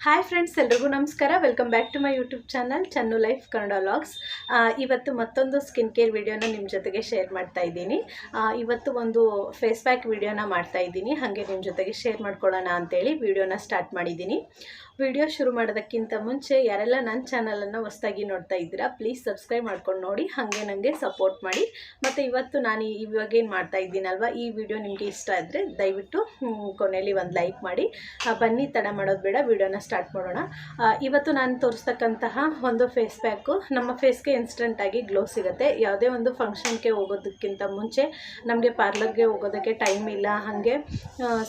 Hi friends, ಎಲ್ರಿಗೂ ನಮಸ್ಕಾರ. Welcome back to my YouTube channel Channu life Kannada vlogs. ಇವತ್ತು ಮತ್ತೊಂದು ಸ್ಕಿನ್ ಕೇರ್ ವಿಡಿಯೋನ ನಿಮ್ಮ ಜೊತೆಗೆ ಶೇರ್ ಮಾಡ್ತಾ ಇದ್ದೀನಿ. ಇವತ್ತು ಒಂದು ಫೇಸ್ ಪ್ಯಾಕ್ ವಿಡಿಯೋನ ಮಾಡ್ತಾ ಇದ್ದೀನಿ. ಹಾಗೆ ನಿಮ್ಮ ಜೊತೆಗೆ ಶೇರ್ ಮಾಡ್ಕೊಳ್ಳೋಣ ಅಂತೇಳಿ ವಿಡಿಯೋನ ಸ್ಟಾರ್ಟ್ ಮಾಡಿದ್ದೀನಿ. ವಿಡಿಯೋ ಶುರು ಮಾಡೋದಕ್ಕಿಂತ ಮುಂಚೆ ಯಾರೆಲ್ಲ ನನ್ನ ಚಾನಲನ್ನು ಹೊಸದಾಗಿ ನೋಡ್ತಾ ಇದ್ದೀರಾ, ಪ್ಲೀಸ್ ಸಬ್ಸ್ಕ್ರೈಬ್ ಮಾಡ್ಕೊಂಡು ನೋಡಿ, ಹಾಗೆ ನನಗೆ ಸಪೋರ್ಟ್ ಮಾಡಿ. ಮತ್ತು ಇವತ್ತು ನಾನು ಇವಾಗೇನು ಮಾಡ್ತಾ ಇದ್ದೀನಲ್ವ, ಈ ವಿಡಿಯೋ ನಿಮಗೆ ಇಷ್ಟ ಆದರೆ ದಯವಿಟ್ಟು ಕೊನೆಯಲ್ಲಿ ಒಂದು ಲೈಕ್ ಮಾಡಿ. ಬನ್ನಿ, ತಡ ಮಾಡೋದು ಬೇಡ, ವಿಡಿಯೋನ ಸ್ಟಾರ್ಟ್ ಮಾಡೋಣ. ಇವತ್ತು ನಾನು ತೋರಿಸ್ತಕ್ಕಂತಹ ಒಂದು ಫೇಸ್ ಪ್ಯಾಕು ನಮ್ಮ ಫೇಸ್ಗೆ ಇನ್ಸ್ಟೆಂಟಾಗಿ ಗ್ಲೋ ಸಿಗುತ್ತೆ. ಯಾವುದೇ ಒಂದು ಫಂಕ್ಷನ್ಗೆ ಹೋಗೋದಕ್ಕಿಂತ ಮುಂಚೆ ನಮಗೆ ಪಾರ್ಲರ್ಗೆ ಹೋಗೋದಕ್ಕೆ ಟೈಮ್ ಇಲ್ಲ, ಹಾಗೆ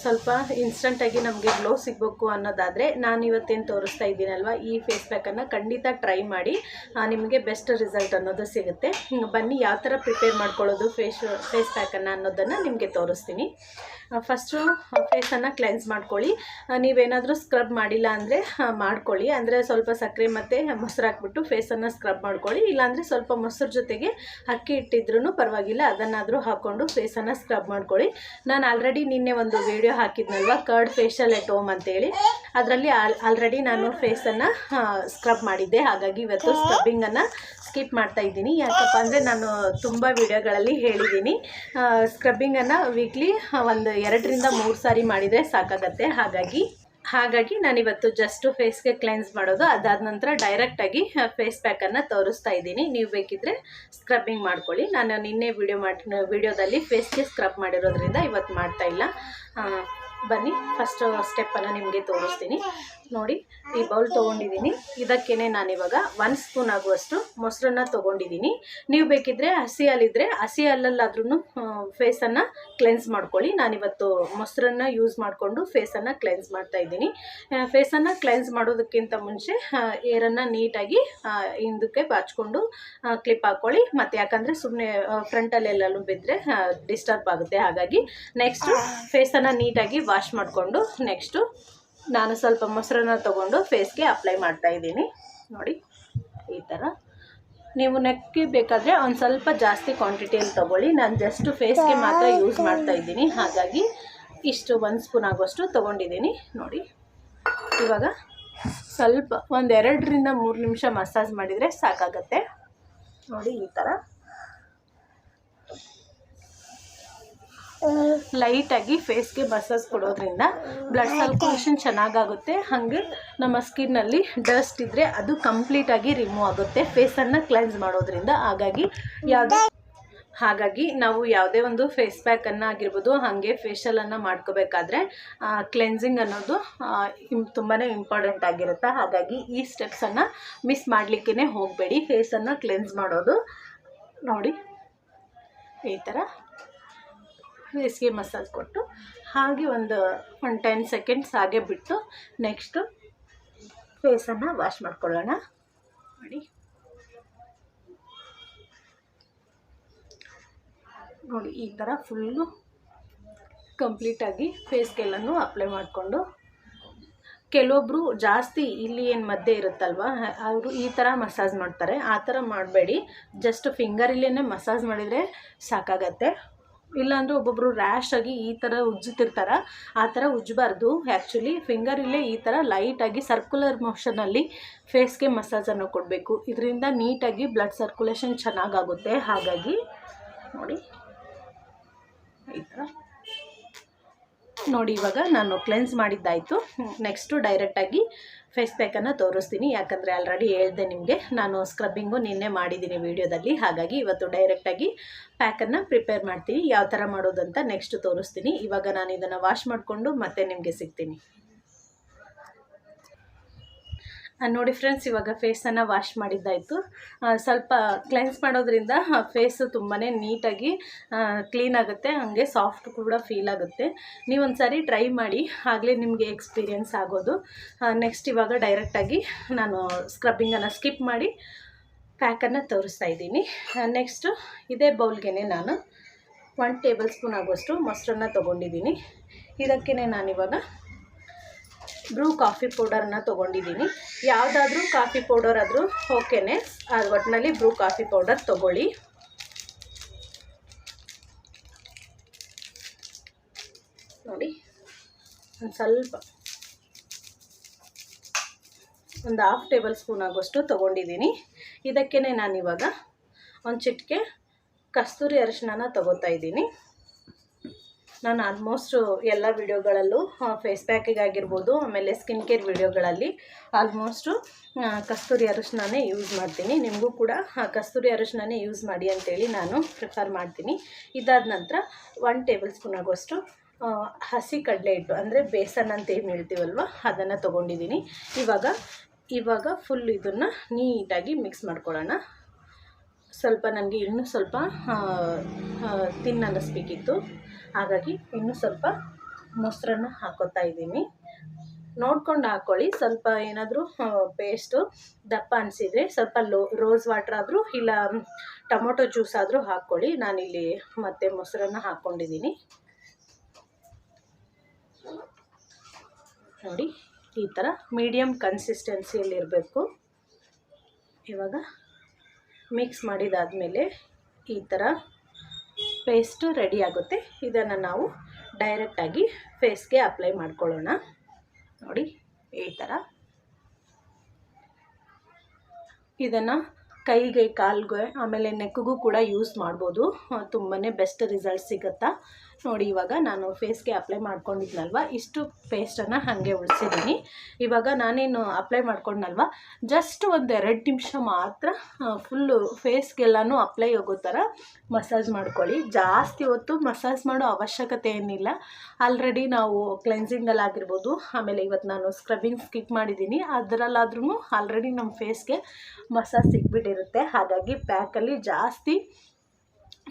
ಸ್ವಲ್ಪ ಇನ್ಸ್ಟೆಂಟಾಗಿ ನಮಗೆ ಗ್ಲೋ ಸಿಗಬೇಕು ಅನ್ನೋದಾದರೆ ನಾನು ಇವತ್ತೇನು ತೋರಿಸ್ತಾ ಇದ್ದೀನಲ್ವ, ಈ ಫೇಸ್ ಪ್ಯಾಕನ್ನು ಖಂಡಿತ ಟ್ರೈ ಮಾಡಿ, ನಿಮಗೆ ಬೆಸ್ಟ್ ರಿಸಲ್ಟ್ ಅನ್ನೋದು ಸಿಗುತ್ತೆ. ಬನ್ನಿ, ಯಾವ ಥರ ಪ್ರಿಪೇರ್ ಮಾಡ್ಕೊಳ್ಳೋದು ಫೇಸ್ ಪ್ಯಾಕನ್ನು ಅನ್ನೋದನ್ನು ನಿಮಗೆ ತೋರಿಸ್ತೀನಿ. ಫಸ್ಟು ಫೇಸನ್ನು ಕ್ಲೆನ್ಸ್ ಮಾಡ್ಕೊಳ್ಳಿ. ನೀವೇನಾದರೂ ಸ್ಕ್ರಬ್ ಮಾಡಿಲ್ಲ ಅಂದರೆ ಮಾಡ್ಕೊಳ್ಳಿ. ಅಂದರೆ ಸ್ವಲ್ಪ ಸಕ್ಕರೆ ಮತ್ತು ಮೊಸರು ಹಾಕ್ಬಿಟ್ಟು ಫೇಸನ್ನು ಸ್ಕ್ರಬ್ ಮಾಡ್ಕೊಳ್ಳಿ. ಇಲ್ಲಾಂದರೆ ಸ್ವಲ್ಪ ಮೊಸರು ಜೊತೆಗೆ ಅಕ್ಕಿ ಇಟ್ಟಿದ್ರೂ ಪರವಾಗಿಲ್ಲ, ಅದನ್ನಾದರೂ ಹಾಕ್ಕೊಂಡು ಫೇಸನ್ನು ಸ್ಕ್ರಬ್ ಮಾಡ್ಕೊಳ್ಳಿ. ನಾನು ಆಲ್ರೆಡಿ ನಿನ್ನೆ ಒಂದು ವಿಡಿಯೋ ಹಾಕಿದ್ನಲ್ವ, ಕರ್ಡ್ ಫೇಶಿಯಲ್ ಎಟ್ ಹೋಮ್ ಅಂತೇಳಿ, ಅದರಲ್ಲಿ ಆಲ್ರೆಡಿ ನಾನು ಫೇಸನ್ನು ಸ್ಕ್ರಬ್ ಮಾಡಿದ್ದೆ. ಹಾಗಾಗಿ ಇವತ್ತು ಸ್ಕ್ರಬ್ಬಿಂಗನ್ನು ಸ್ಕಿಪ್ ಮಾಡ್ತಾ ಇದ್ದೀನಿ. ಯಾಕಪ್ಪ ಅಂದರೆ ನಾನು ತುಂಬ ವಿಡಿಯೋಗಳಲ್ಲಿ ಹೇಳಿದ್ದೀನಿ, ಸ್ಕ್ರಬ್ಬಿಂಗನ್ನು ವೀಕ್ಲಿ ಒಂದು 2-3 ಸಾರಿ ಮಾಡಿದರೆ ಸಾಕಾಗತ್ತೆ. ಹಾಗಾಗಿ ನಾನಿವತ್ತು ಜಸ್ಟು ಫೇಸ್ಗೆ ಕ್ಲೆನ್ಸ್ ಮಾಡೋದು, ಅದಾದ ನಂತರ ಡೈರೆಕ್ಟಾಗಿ ಫೇಸ್ ಪ್ಯಾಕನ್ನು ತೋರಿಸ್ತಾ ಇದ್ದೀನಿ. ನೀವು ಬೇಕಿದ್ದರೆ ಸ್ಕ್ರಬ್ಬಿಂಗ್ ಮಾಡ್ಕೊಳ್ಳಿ. ನಾನು ನಿನ್ನೆ ವಿಡಿಯೋದಲ್ಲಿ ಫೇಸ್ಗೆ ಸ್ಕ್ರಬ್ ಮಾಡಿರೋದ್ರಿಂದ ಇವತ್ತು ಮಾಡ್ತಾಯಿಲ್ಲ. ಬನ್ನಿ, ಫಸ್ಟ್ ಸ್ಟೆಪ್ಪನ್ನು ನಿಮಗೆ ತೋರಿಸ್ತೀನಿ. ನೋಡಿ, ಈ ಬೌಲ್ ತೊಗೊಂಡಿದ್ದೀನಿ. ಇದಕ್ಕೇ ನಾನಿವಾಗ 1 ಸ್ಪೂನ್ ಆಗುವಷ್ಟು ಮೊಸರನ್ನು ತೊಗೊಂಡಿದ್ದೀನಿ. ನೀವು ಬೇಕಿದ್ದರೆ ಹಸಿ ಹಾಲಲ್ಲಾದ್ರೂ ಫೇಸನ್ನು ಕ್ಲೆನ್ಸ್ ಮಾಡ್ಕೊಳ್ಳಿ. ನಾನಿವತ್ತು ಮೊಸರನ್ನು ಯೂಸ್ ಮಾಡಿಕೊಂಡು ಫೇಸನ್ನು ಕ್ಲೆನ್ಸ್ ಮಾಡ್ತಾ ಇದ್ದೀನಿ. ಫೇಸನ್ನು ಕ್ಲೆನ್ಸ್ ಮಾಡೋದಕ್ಕಿಂತ ಮುಂಚೆ ಏರನ್ನು ನೀಟಾಗಿ ಹಿಂದಕ್ಕೆ ಬಾಚಿಕೊಂಡು ಕ್ಲಿಪ್ ಹಾಕ್ಕೊಳ್ಳಿ. ಮತ್ತು ಯಾಕಂದರೆ ಸುಮ್ಮನೆ ಫ್ರಂಟಲ್ಲೆಲ್ಲೂ ಬಿದ್ದರೆ ಡಿಸ್ಟರ್ಬ್ ಆಗುತ್ತೆ. ಹಾಗಾಗಿ ನೆಕ್ಸ್ಟು ಫೇಸನ್ನು ನೀಟಾಗಿ ವಾಶ್ ಮಾಡಿಕೊಂಡು ನೆಕ್ಸ್ಟು ನಾನು ಸ್ವಲ್ಪ ಮೊಸರನ್ನು ತೊಗೊಂಡು ಫೇಸ್ಗೆ ಅಪ್ಲೈ ಮಾಡ್ತಾ ಇದ್ದೀನಿ. ನೋಡಿ, ಈ ಥರ. ನೀವು ನೆಕ್ಗೆ ಬೇಕಾದರೆ ಒಂದು ಸ್ವಲ್ಪ ಜಾಸ್ತಿ ಕ್ವಾಂಟಿಟಿಯಲ್ಲಿ ತೊಗೊಳ್ಳಿ. ನಾನು ಜಸ್ಟ್ ಫೇಸ್ಗೆ ಮಾತ್ರ ಯೂಸ್ ಮಾಡ್ತಾ ಇದ್ದೀನಿ. ಹಾಗಾಗಿ ಇಷ್ಟು 1 ಸ್ಪೂನ್ ಆಗುವಷ್ಟು ತೊಗೊಂಡಿದ್ದೀನಿ. ನೋಡಿ, ಇವಾಗ ಸ್ವಲ್ಪ ಒಂದು 2-3 ನಿಮಿಷ ಮಸಾಜ್ ಮಾಡಿದರೆ ಸಾಕಾಗತ್ತೆ. ನೋಡಿ, ಈ ಥರ ಲೈಟಾಗಿ ಫೇಸ್ಗೆ ಮಸಾಜ್ ಕೊಡೋದ್ರಿಂದ ಬ್ಲಡ್ ಸರ್ಕ್ಯುಲೇಷನ್ ಚೆನ್ನಾಗಾಗುತ್ತೆ. ಹಾಗೆ ನಮ್ಮ ಸ್ಕಿನ್ನಲ್ಲಿ ಡಸ್ಟ್ ಇದ್ದರೆ ಅದು ಕಂಪ್ಲೀಟಾಗಿ ರಿಮೂವ್ ಆಗುತ್ತೆ ಫೇಸನ್ನು ಕ್ಲೆನ್ಸ್ ಮಾಡೋದ್ರಿಂದ. ಹಾಗಾಗಿ ನಾವು ಯಾವುದೇ ಒಂದು ಫೇಸ್ ಪ್ಯಾಕನ್ನು ಆಗಿರ್ಬೋದು, ಹಾಗೆ ಫೇಶಿಯಲನ್ನು ಮಾಡ್ಕೋಬೇಕಾದ್ರೆ ಕ್ಲೆನ್ಸಿಂಗ್ ಅನ್ನೋದು ತುಂಬಾ ಇಂಪಾರ್ಟೆಂಟ್ ಆಗಿರುತ್ತೆ. ಹಾಗಾಗಿ ಈ ಸ್ಟೆಪ್ಸನ್ನು ಮಿಸ್ ಮಾಡಲಿಕ್ಕೇ ಹೋಗಬೇಡಿ, ಫೇಸನ್ನು ಕ್ಲೆನ್ಸ್ ಮಾಡೋದು. ನೋಡಿ, ಈ ಥರ ಫೇಸ್ಗೆ ಮಸಾಜ್ ಕೊಟ್ಟು ಹಾಗೆ ಒಂದು 10 ಸೆಕೆಂಡ್ಸ್ ಹಾಗೆ ಬಿಟ್ಟು ನೆಕ್ಸ್ಟು ಫೇಸನ್ನು ವಾಶ್ ಮಾಡ್ಕೊಳ್ಳೋಣ. ನೋಡಿ, ಈ ಥರ ಫುಲ್ಲು ಕಂಪ್ಲೀಟಾಗಿ ಫೇಸ್ಗೆಲ್ಲನೂ ಅಪ್ಲೈ ಮಾಡಿಕೊಂಡು, ಕೆಲವೊಬ್ಬರು ಜಾಸ್ತಿ ಇಲ್ಲಿ ಏನು ಮಧ್ಯೆ ಇರುತ್ತಲ್ವ, ಅವರು ಈ ಥರ ಮಸಾಜ್ ಮಾಡ್ತಾರೆ. ಆ ಥರ ಮಾಡಬೇಡಿ, ಜಸ್ಟ್ ಫಿಂಗರಲ್ಲೇ ಮಸಾಜ್ ಮಾಡಿದರೆ ಸಾಕಾಗತ್ತೆ. ಇಲ್ಲಾಂದರೆ ಒಬ್ಬೊಬ್ಬರು ರ್ಯಾಶ್ ಆಗಿ ಈ ಥರ ಉಜ್ಜುತ್ತಿರ್ತಾರೆ. ಆ ಥರ ಉಜ್ಜಬಾರ್ದು. ಆ್ಯಕ್ಚುಲಿ ಫಿಂಗರಲ್ಲೇ ಈ ಥರ ಲೈಟಾಗಿ ಸರ್ಕ್ಯುಲರ್ ಮೋಷನಲ್ಲಿ ಫೇಸ್ಗೆ ಮಸಾಜನ್ನು ಕೊಡಬೇಕು. ಇದರಿಂದ ನೀಟಾಗಿ ಬ್ಲಡ್ ಸರ್ಕ್ಯುಲೇಷನ್ ಚೆನ್ನಾಗಾಗುತ್ತೆ. ಹಾಗಾಗಿ ನೋಡಿ, ಈ ಥರ. ನೋಡಿ, ಇವಾಗ ನಾನು ಕ್ಲೆನ್ಸ್ ಮಾಡಿದ್ದಾಯಿತು. ನೆಕ್ಸ್ಟು ಡೈರೆಕ್ಟಾಗಿ ಫೇಸ್ ಪ್ಯಾಕನ್ನು ತೋರಿಸ್ತೀನಿ. ಯಾಕಂದರೆ ಆಲ್ರೆಡಿ ಹೇಳಿದೆ ನಿಮಗೆ, ನಾನು ಸ್ಕ್ರಬ್ಬಿಂಗು ನಿನ್ನೆ ಮಾಡಿದ್ದೀನಿ ವಿಡಿಯೋದಲ್ಲಿ. ಹಾಗಾಗಿ ಇವತ್ತು ಡೈರೆಕ್ಟಾಗಿ ಪ್ಯಾಕನ್ನು ಪ್ರಿಪೇರ್ ಮಾಡ್ತೀನಿ. ಯಾವ ಥರ ಮಾಡೋದಂತ ನೆಕ್ಸ್ಟ್ ತೋರಿಸ್ತೀನಿ. ಇವಾಗ ನಾನು ಇದನ್ನು ವಾಶ್ ಮಾಡಿಕೊಂಡು ಮತ್ತೆ ನಿಮಗೆ ಸಿಗ್ತೀನಿ. ನೋಡಿ ಫ್ರೆಂಡ್ಸ್, ಇವಾಗ ಫೇಸನ್ನು ವಾಶ್ ಮಾಡಿದ್ದಾಯಿತು. ಸ್ವಲ್ಪ ಕ್ಲೆನ್ಸ್ ಮಾಡೋದ್ರಿಂದ ಫೇಸು ತುಂಬಾ ನೀಟಾಗಿ ಕ್ಲೀನ್ ಆಗುತ್ತೆ, ಹಾಗೆ ಸಾಫ್ಟ್ ಕೂಡ ಫೀಲ್ ಆಗುತ್ತೆ. ನೀವೊಂದು ಸಾರಿ ಟ್ರೈ ಮಾಡಿ, ಆಗಲೇ ನಿಮಗೆ ಎಕ್ಸ್ಪೀರಿಯೆನ್ಸ್ ಆಗೋದು. ನೆಕ್ಸ್ಟ್ ಇವಾಗ ಡೈರೆಕ್ಟಾಗಿ ನಾನು ಸ್ಕ್ರಬ್ಬಿಂಗನ್ನು ಸ್ಕಿಪ್ ಮಾಡಿ ಪ್ಯಾಕನ್ನು ತೋರಿಸ್ತಾ ಇದ್ದೀನಿ. ನೆಕ್ಸ್ಟು ಇದೇ ಬೌಲ್ಗೆ ನಾನು 1 ಟೇಬಲ್ ಸ್ಪೂನ್ ಆಗುವಷ್ಟು ಮೊಸರನ್ನು ತೊಗೊಂಡಿದ್ದೀನಿ. ಇದಕ್ಕೇ ನಾನಿವಾಗ ಬ್ರೂ ಕಾಫಿ ಪೌಡರನ್ನು ತೊಗೊಂಡಿದ್ದೀನಿ. ಯಾವುದಾದ್ರೂ ಕಾಫಿ ಪೌಡರ್ ಆದರೂ ಓಕೆನೇ, ಒಟ್ಟಿನಲ್ಲಿ ಬ್ರೂ ಕಾಫಿ ಪೌಡರ್ ತೊಗೊಳ್ಳಿ. ನೋಡಿ, ಒಂದು ಸ್ವಲ್ಪ ಒಂದು ಹಾಫ್ ಟೇಬಲ್ ಸ್ಪೂನ್ ಆಗೋಷ್ಟು ತೊಗೊಂಡಿದ್ದೀನಿ. ಇದಕ್ಕೇ ನಾನಿವಾಗ ಒಂದು ಚಿಟಿಕೆ ಕಸ್ತೂರಿ ಅರಿಶಿನ ತೊಗೋತಾ ಇದ್ದೀನಿ. ನಾನು ಆಲ್ಮೋಸ್ಟು ಎಲ್ಲ ವಿಡಿಯೋಗಳಲ್ಲೂ ಫೇಸ್ ಪ್ಯಾಕಿಗಾಗಿರ್ಬೋದು, ಆಮೇಲೆ ಸ್ಕಿನ್ ಕೇರ್ ವಿಡಿಯೋಗಳಲ್ಲಿ ಆಲ್ಮೋಸ್ಟು ಕಸ್ತೂರಿ ಅರಿಶಿನೇ ಯೂಸ್ ಮಾಡ್ತೀನಿ. ನಿಮಗೂ ಕೂಡ ಕಸ್ತೂರಿ ಅರಿಶಿನೇ ಯೂಸ್ ಮಾಡಿ ಅಂತೇಳಿ ನಾನು ಪ್ರಿಫರ್ ಮಾಡ್ತೀನಿ. ಇದಾದ ನಂತರ 1 ಟೇಬಲ್ ಸ್ಪೂನ್ ಆಗೋಷ್ಟು ಹಸಿ ಕಡಲೆ ಹಿಟ್ಟು ಅಂದರೆ ಬೇಸನ್ ಅಂತ ಏನು ಹೇಳ್ತೀವಲ್ವ ಅದನ್ನು ತೊಗೊಂಡಿದ್ದೀನಿ. ಇವಾಗ ಫುಲ್ ಇದನ್ನು ನೀಟಾಗಿ ಮಿಕ್ಸ್ ಮಾಡ್ಕೊಳ್ಳೋಣ. ಸ್ವಲ್ಪ ನನಗೆ ಇನ್ನೂ ಸ್ವಲ್ಪ ತಿನ್ ಅನ್ನಿಸ್ಬೇಕಿತ್ತು, ಹಾಗಾಗಿ ಇನ್ನೂ ಸ್ವಲ್ಪ ಮೊಸರನ್ನು ಹಾಕೋತಾ ಇದ್ದೀನಿ. ನೋಡ್ಕೊಂಡು ಹಾಕ್ಕೊಳ್ಳಿ. ಸ್ವಲ್ಪ ಏನಾದರೂ ಪೇಸ್ಟು ದಪ್ಪ ಅನಿಸಿದರೆ ಸ್ವಲ್ಪ ರೋಸ್ ವಾಟ್ರ್ ಆದರೂ ಇಲ್ಲ ಟೊಮೊಟೊ ಜ್ಯೂಸ್ ಆದರೂ ಹಾಕ್ಕೊಳ್ಳಿ. ನಾನಿಲ್ಲಿ ಮತ್ತೆ ಮೊಸರನ್ನು ಹಾಕ್ಕೊಂಡಿದ್ದೀನಿ. ನೋಡಿ, ಈ ಥರ ಮೀಡಿಯಮ್ ಕನ್ಸಿಸ್ಟೆನ್ಸಿಯಲ್ಲಿರಬೇಕು. ಇವಾಗ ಮಿಕ್ಸ್ ಮಾಡಿದಾದಮೇಲೆ ಈ ಥರ ಪೇಸ್ಟು ರೆಡಿ ಆಗುತ್ತೆ. ಇದನ್ನು ನಾವು ಡೈರೆಕ್ಟಾಗಿ ಫೇಸ್ಗೆ ಅಪ್ಲೈ ಮಾಡ್ಕೊಳ್ಳೋಣ. ನೋಡಿ, ಈ ಥರ ಇದನ್ನು ಕೈಗೆ, ಕಾಲಿಗೆ, ಆಮೇಲೆ ನೆಕ್ಗೂ ಕೂಡ ಯೂಸ್ ಮಾಡ್ಬೋದು. ತುಂಬಾ ಬೆಸ್ಟ್ ರಿಸಲ್ಟ್ ಸಿಗುತ್ತಾ. ನೋಡಿ, ಇವಾಗ ನಾನು ಫೇಸ್ಗೆ ಅಪ್ಲೈ ಮಾಡ್ಕೊಂಡಿದ್ನಲ್ವ, ಇಷ್ಟು ಪೇಸ್ಟನ್ನು ಹಾಗೆ ಉಳಿಸಿದ್ದೀನಿ. ಇವಾಗ ನಾನೇನು ಅಪ್ಲೈ ಮಾಡ್ಕೊಂಡಲ್ವ, ಜಸ್ಟ್ ಒಂದು 2 ನಿಮಿಷ ಮಾತ್ರ ಫುಲ್ಲು ಫೇಸ್ಗೆಲ್ಲನೂ ಅಪ್ಲೈ ಆಗೋ ಥರ ಮಸಾಜ್ ಮಾಡ್ಕೊಳ್ಳಿ. ಜಾಸ್ತಿ ಹೊತ್ತು ಮಸಾಜ್ ಮಾಡೋ ಅವಶ್ಯಕತೆ ಏನಿಲ್ಲ. ಆಲ್ರೆಡಿ ನಾವು ಕ್ಲೆನ್ಸಿಂಗಲ್ಲಾಗಿರ್ಬೋದು, ಆಮೇಲೆ ಇವತ್ತು ನಾನು ಸ್ಕ್ರಬ್ಬಿಂಗ್ ಸ್ಕಿಪ್ ಮಾಡಿದ್ದೀನಿ, ಅದರಲ್ಲಾದ್ರೂ ಆಲ್ರೆಡಿ ನಮ್ಮ ಫೇಸ್ಗೆ ಮಸಾಜ್ ಸಿಕ್ಬಿಟ್ಟಿರುತ್ತೆ. ಹಾಗಾಗಿ ಪ್ಯಾಕಲ್ಲಿ ಜಾಸ್ತಿ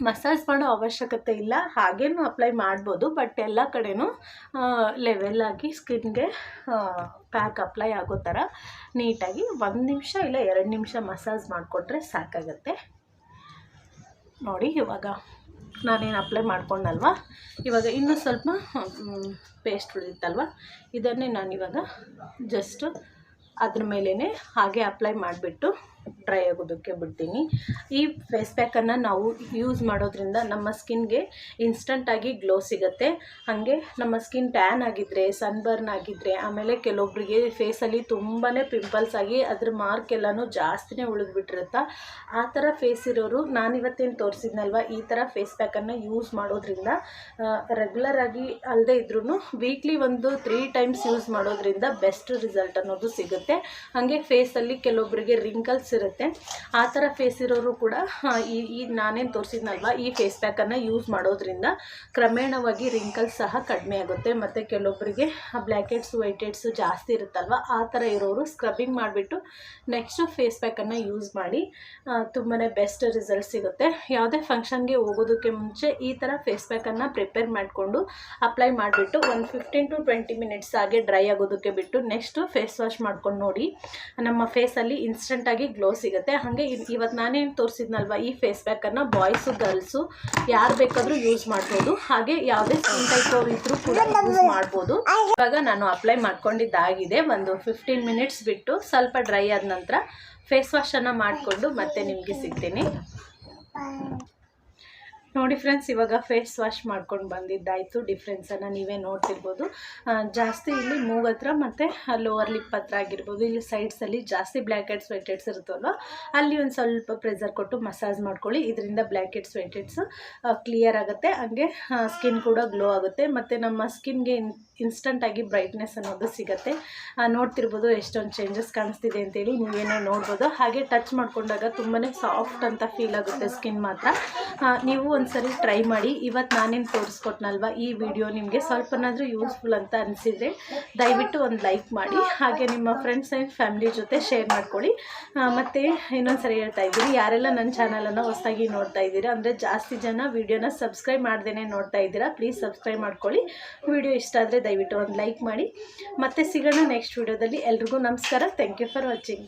ಮಸಾಜ್ ಮಾಡೋ ಅವಶ್ಯಕತೆ ಇಲ್ಲ. ಹಾಗೇನೂ ಅಪ್ಲೈ ಮಾಡ್ಬೋದು, ಬಟ್ ಎಲ್ಲ ಕಡೆನೂ ಲೆವೆಲ್ಲಾಗಿ ಸ್ಕಿನ್ಗೆ ಪ್ಯಾಕ್ ಅಪ್ಲೈ ಆಗೋ ಥರ ನೀಟಾಗಿ 1 ನಿಮಿಷ ಇಲ್ಲ 2 ನಿಮಿಷ ಮಸಾಜ್ ಮಾಡಿಕೊಟ್ರೆ ಸಾಕಾಗತ್ತೆ. ನೋಡಿ, ಇವಾಗ ನಾನೇನು ಅಪ್ಲೈ ಮಾಡ್ಕೊಂಡಲ್ವ, ಇವಾಗ ಇನ್ನೂ ಸ್ವಲ್ಪ ಪೇಸ್ಟ್ ಉಳಿಯುತ್ತಲ್ವ, ಇದನ್ನೇ ನಾನಿವಾಗ ಜಸ್ಟು ಅದ್ರ ಮೇಲೇ ಹಾಗೆ ಅಪ್ಲೈ ಮಾಡಿಬಿಟ್ಟು ಡ್ರೈ ಆಗೋದಕ್ಕೆ ಬಿಡ್ತೀನಿ. ಈ ಫೇಸ್ ಪ್ಯಾಕನ್ನು ನಾವು ಯೂಸ್ ಮಾಡೋದ್ರಿಂದ ನಮ್ಮ ಸ್ಕಿನ್ಗೆ ಇನ್ಸ್ಟಂಟಾಗಿ ಗ್ಲೋ ಸಿಗುತ್ತೆ. ಹಾಗೆ ನಮ್ಮ ಸ್ಕಿನ್ ಟ್ಯಾನ್ ಆಗಿದ್ದರೆ, ಸನ್ಬರ್ನ್ ಆಗಿದ್ದರೆ, ಆಮೇಲೆ ಕೆಲವೊಬ್ಬರಿಗೆ ಫೇಸಲ್ಲಿ ತುಂಬಾ ಪಿಂಪಲ್ಸ್ ಆಗಿ ಅದ್ರ ಮಾರ್ಕ್ ಎಲ್ಲನೂ ಜಾಸ್ತಿನೇ ಉಳಿದ್ಬಿಟ್ಟಿರುತ್ತೆ. ಆ ಥರ ಫೇಸ್ ಇರೋರು ನಾನಿವತ್ತೇನು ತೋರಿಸಿದ್ನಲ್ವ, ಈ ಥರ ಫೇಸ್ ಪ್ಯಾಕನ್ನು ಯೂಸ್ ಮಾಡೋದ್ರಿಂದ ರೆಗ್ಯುಲರಾಗಿ ಅಲ್ಲದೆ ಇದ್ರೂ ವೀಕ್ಲಿ ಒಂದು 3 ಟೈಮ್ಸ್ ಯೂಸ್ ಮಾಡೋದ್ರಿಂದ ಬೆಸ್ಟ್ ರಿಸಲ್ಟ್ ಅನ್ನೋದು ಸಿಗುತ್ತೆ. ಹಾಗೆ ಫೇಸಲ್ಲಿ ಕೆಲವೊಬ್ಬರಿಗೆ ರಿಂಕಲ್ಸ್ ಇರುತ್ತೆ. ಆ ಥರ ಫೇಸ್ ಇರೋರು ಕೂಡ ಈ ನಾನೇನು ತೋರಿಸಿದ್ನಲ್ವ, ಈ ಫೇಸ್ ಪ್ಯಾಕನ್ನು ಯೂಸ್ ಮಾಡೋದ್ರಿಂದ ಕ್ರಮೇಣವಾಗಿ ರಿಂಕಲ್ಸ್ ಸಹ ಕಡಿಮೆ ಆಗುತ್ತೆ. ಮತ್ತು ಕೆಲವೊಬ್ಬರಿಗೆ ಬ್ಲ್ಯಾಕ್ ಹೆಡ್ಸ್, ವೈಟ್ ಹೆಡ್ಸು ಜಾಸ್ತಿ ಇರುತ್ತಲ್ವ, ಆ ಥರ ಇರೋರು ಸ್ಕ್ರಬ್ಬಿಂಗ್ ಮಾಡಿಬಿಟ್ಟು ನೆಕ್ಸ್ಟು ಫೇಸ್ ಪ್ಯಾಕನ್ನು ಯೂಸ್ ಮಾಡಿ ತುಂಬಾ ಬೆಸ್ಟ್ ರಿಸಲ್ಟ್ ಸಿಗುತ್ತೆ. ಯಾವುದೇ ಫಂಕ್ಷನ್ಗೆ ಹೋಗೋದಕ್ಕೆ ಮುಂಚೆ ಈ ಥರ ಫೇಸ್ ಪ್ಯಾಕನ್ನು ಪ್ರಿಪೇರ್ ಮಾಡಿಕೊಂಡು ಅಪ್ಲೈ ಮಾಡಿಬಿಟ್ಟು ಒಂದು 15 to 20 ಮಿನಿಟ್ಸ್ ಹಾಗೆ ಡ್ರೈ ಆಗೋದಕ್ಕೆ ಬಿಟ್ಟು ನೆಕ್ಸ್ಟು ಫೇಸ್ ವಾಶ್ ಮಾಡ್ಕೊಂಡು ನೋಡಿ, ನಮ್ಮ ಫೇಸಲ್ಲಿ ಇನ್ಸ್ಟಂಟಾಗಿ ಗ್ಲೋ ಸಿಗುತ್ತೆ. ಹಾಗೆ ಇವತ್ತು ನಾನೇನು ತೋರಿಸಿದ್ನಲ್ವ, ಈ ಫೇಸ್ ಪ್ಯಾಕನ್ನು ಬಾಯ್ಸು, ಗರ್ಲ್ಸು ಯಾರು ಬೇಕಾದರೂ ಯೂಸ್ ಮಾಡ್ಬೋದು. ಹಾಗೆ ಯಾವುದೇ ಸ್ಕಿನ್ ಟೈಪ್ ಅವ್ರು ಇದ್ರೂ ಕೂಡ ಯೂಸ್ ಮಾಡ್ಬೋದು. ಇವಾಗ ನಾನು ಅಪ್ಲೈ ಮಾಡ್ಕೊಂಡಿದ್ದಾಗಿದೆ. ಒಂದು 15 ಮಿನಿಟ್ಸ್ ಬಿಟ್ಟು ಸ್ವಲ್ಪ ಡ್ರೈ ಆದ ನಂತರ ಫೇಸ್ ವಾಶನ್ನು ಮಾಡಿಕೊಂಡು ಮತ್ತೆ ನಿಮಗೆ ಸಿಗ್ತೀನಿ. ನೋಡಿ ಫ್ರೆಂಡ್ಸ್, ಇವಾಗ ಫೇಸ್ ವಾಶ್ ಮಾಡ್ಕೊಂಡು ಬಂದಿದ್ದಾಯಿತು. ಡಿಫ್ರೆನ್ಸನ್ನು ನೀವೇ ನೋಡ್ತಿರ್ಬೋದು. ಜಾಸ್ತಿ ಇಲ್ಲಿ ಮೂಗು ಹತ್ರ ಮತ್ತು ಲೋವರ್ ಲಿಪ್ ಹತ್ರ ಆಗಿರ್ಬೋದು, ಇಲ್ಲಿ ಸೈಡ್ಸಲ್ಲಿ ಜಾಸ್ತಿ ಬ್ಲ್ಯಾಕ್ ಹೆಡ್ಸ್, ವೈಟ್ ಹೆಡ್ಸ್ ಇರುತ್ತಲ್ವ, ಅಲ್ಲಿ ಒಂದು ಸ್ವಲ್ಪ ಪ್ರೆಸರ್ ಕೊಟ್ಟು ಮಸಾಜ್ ಮಾಡ್ಕೊಳ್ಳಿ. ಇದರಿಂದ black heads, white heads clear ಆಗುತ್ತೆ. ಹಾಗೆ ಸ್ಕಿನ್ ಕೂಡ ಗ್ಲೋ ಆಗುತ್ತೆ ಮತ್ತು ನಮ್ಮ ಸ್ಕಿನ್ಗೆ ಇನ್ಸ್ಟಂಟಾಗಿ ಬ್ರೈಟ್ನೆಸ್ ಅನ್ನೋದು ಸಿಗುತ್ತೆ. ನೋಡ್ತಿರ್ಬೋದು ಎಷ್ಟೊಂದು ಚೇಂಜಸ್ ಕಾಣಿಸ್ತಿದೆ ಅಂತೇಳಿ, ನೀವೇನೋ ನೋಡ್ಬೋದು. ಹಾಗೆ ಟಚ್ ಮಾಡ್ಕೊಂಡಾಗ ತುಂಬಾ ಸಾಫ್ಟ್ ಅಂತ ಫೀಲ್ ಆಗುತ್ತೆ ಸ್ಕಿನ್ ಮಾತ್ರ. ನೀವು ಒಂದ್ಸರಿ ಟ್ರೈ ಮಾಡಿ. ಇವತ್ತು ನಾನೇನು ತೋರಿಸ್ಕೊಟ್ನಲ್ವ, ಈ ವಿಡಿಯೋ ನಿಮಗೆ ಸ್ವಲ್ಪನಾದರೂ ಯೂಸ್ಫುಲ್ ಅಂತ ಅನಿಸಿದರೆ ದಯವಿಟ್ಟು ಒಂದು ಲೈಕ್ ಮಾಡಿ. ಹಾಗೆ ನಿಮ್ಮ ಫ್ರೆಂಡ್ಸ್ ಆ್ಯಂಡ್ ಫ್ಯಾಮಿಲಿ ಜೊತೆ ಶೇರ್ ಮಾಡ್ಕೊಳ್ಳಿ. ಮತ್ತು ಇನ್ನೊಂದು ಸರಿ ಹೇಳ್ತಾ ಇದ್ದೀನಿ, ಯಾರೆಲ್ಲ ನನ್ನ ಚಾನಲನ್ನು ಹೊಸದಾಗಿ ನೋಡ್ತಾ ಇದ್ದೀರಾ, ಅಂದರೆ ಜಾಸ್ತಿ ಜನ ವಿಡಿಯೋನ ಸಬ್ಸ್ಕ್ರೈಬ್ ಮಾಡ್ದೇ ನೋಡ್ತಾ ಇದ್ದೀರಾ, ಪ್ಲೀಸ್ ಸಬ್ಸ್ಕ್ರೈಬ್ ಮಾಡ್ಕೊಳ್ಳಿ. ವಿಡಿಯೋ ಇಷ್ಟ ಆದರೆ ದಯವಿಟ್ಟು ಒಂದು ಲೈಕ್ ಮಾಡಿ. ಮತ್ತೆ ಸಿಗೋಣ ನೆಕ್ಸ್ಟ್ ವಿಡಿಯೋದಲ್ಲಿ. ಎಲ್ರಿಗೂ ನಮಸ್ಕಾರ. Thank you for watching.